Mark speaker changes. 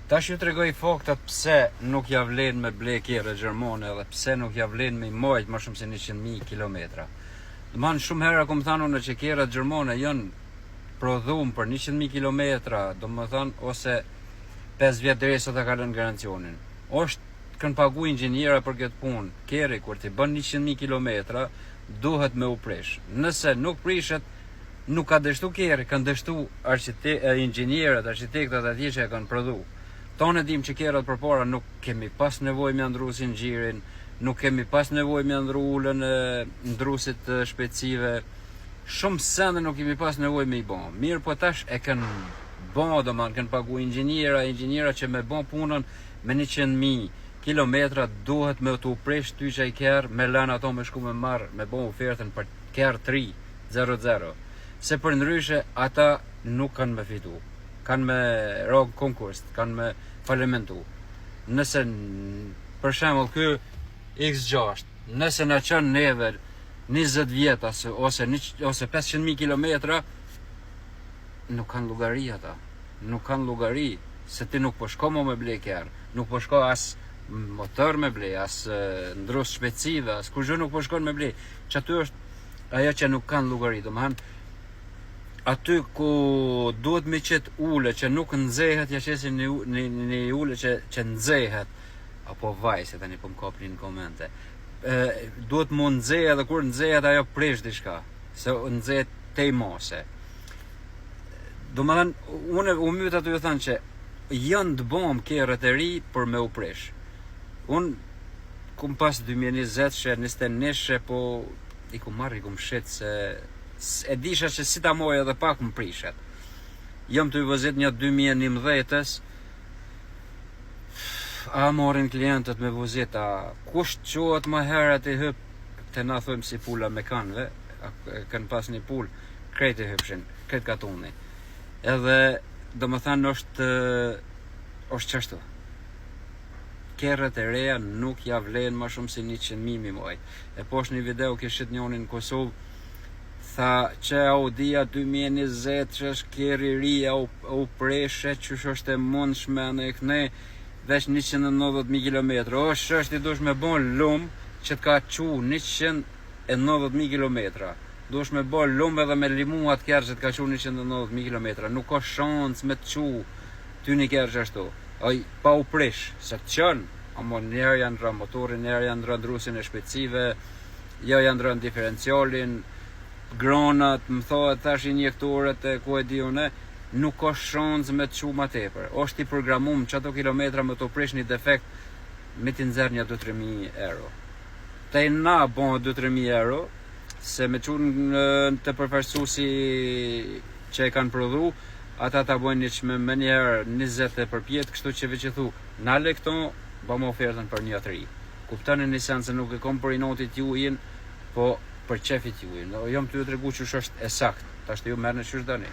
Speaker 1: Tash ju tregoj faktat pse nuk ja vlen me ble kerre gjermane dhe pse nuk ja vlen me i majt më shumë se 100.000 kilometra. Domthon shumë herë kom thënë unë që kerrat gjermane janë prodhuar për 100.000 kilometra, domethën ose 5 vjet derisa ta kalon garancionin. Kanë pagu inxhiniera për këtë punë. Kerri kur ti bën 100.000 kilometra duhet me u prish. Nëse nuk prishet, nuk ka dështu kerri, kanë dështu inxhinierët, arkitektat atje që e kanë prodhu. Tonë dim që kerrat përpara nuk kemi pas nevojë me ndrusin xhirin, nuk kemi pas nevojë me ndru ulën e ndrusit shpejtësive. Shumë sende nuk kemi pas nevojë me i bën. Mirë, po tash e kanë bën, domethënë kanë pagu inxhiniera që me bën punën me 100.000 kilometra duhet me të prish ty që i kerr me lënë ato me shku me marr me bën ofertën për kerr 300. Se për ndryshe ata nuk kanë me fitu. Kanë me rog konkurs, kanë me falimentu. Nëse për shembull ky X6, nëse na çon neve 20 vjet ose 500.000 kilometra, nuk kanë llogari ata. Nuk kanë llogari se ti nuk po shko me ble kerr, nuk po shko as motor me ble, as ndrus shpejtësive, as kurrë nuk po shkon me ble. Që aty është ajo që nuk kanë llogari, domethënë aty ku duhet me qet ule që nuk nxehet, ja qesim në ule që nxehet, apo vaj se tani po më kapnin në komente. Duhet më nxehet dhe kur nxehet ajo prish diçka, se nxehet tej mose. Domethënë unë u myt aty u thënë që janë të bom kerrat e ri për me u prish. Unë kum pas 2020 21 po i kum marr i kum shet se e disha që si ta moj edhe pak më prishet. Jam të i vëzit një 2011-ës, a morin klientët me vëzita, kush qohet më herët i hyp, të na thojmë si pula me kanve, kanë pas një pul, krejt i hypshin, krejt katuni. Edhe, do më thanë, është qashtu. Kerrat e reja nuk ja vlen më shumë si 100.000 mi muaj. E poshtë një video kishit njonin në Kosovë, tha që Audia 2020 që është kerri ri u preshe që është e mundshme në e këne veç 190.000 kilometra. Është i dush me bon lumë që të ka qu 190.000 kilometra. Dush me bon lumë edhe me limu atë kerë që të ka qu 190.000 kilometra. Nuk ka shans me të qu ty një kerë që ashtu. Pa u prish, se të qënë, amo njerë janë ndra motorin, njerë janë ndra ndrusin e shpejtësive, jo janë ndra diferencialin, gronat, më thohet tash injektorët e ku e di une, nuk ka shans me të qu ma tepër. Është i programum që ato kilometra me të prish një defekt me t'i nxerr një 2-3.000 euro. Te na bon 2-3.000 euro, se me qunë të përfaqësuesi që e kanë prodhu, ata ta bojnë një që me njerë 20 e përpjet, kështu që veç e thu, nale këto, bëm ofertën për një 3. Kuptani një sen se nuk e kom për i notit ju in, po për qefit ju. Jam të ju të regu që është e sakt, ta shtë ju merë në qështë dani.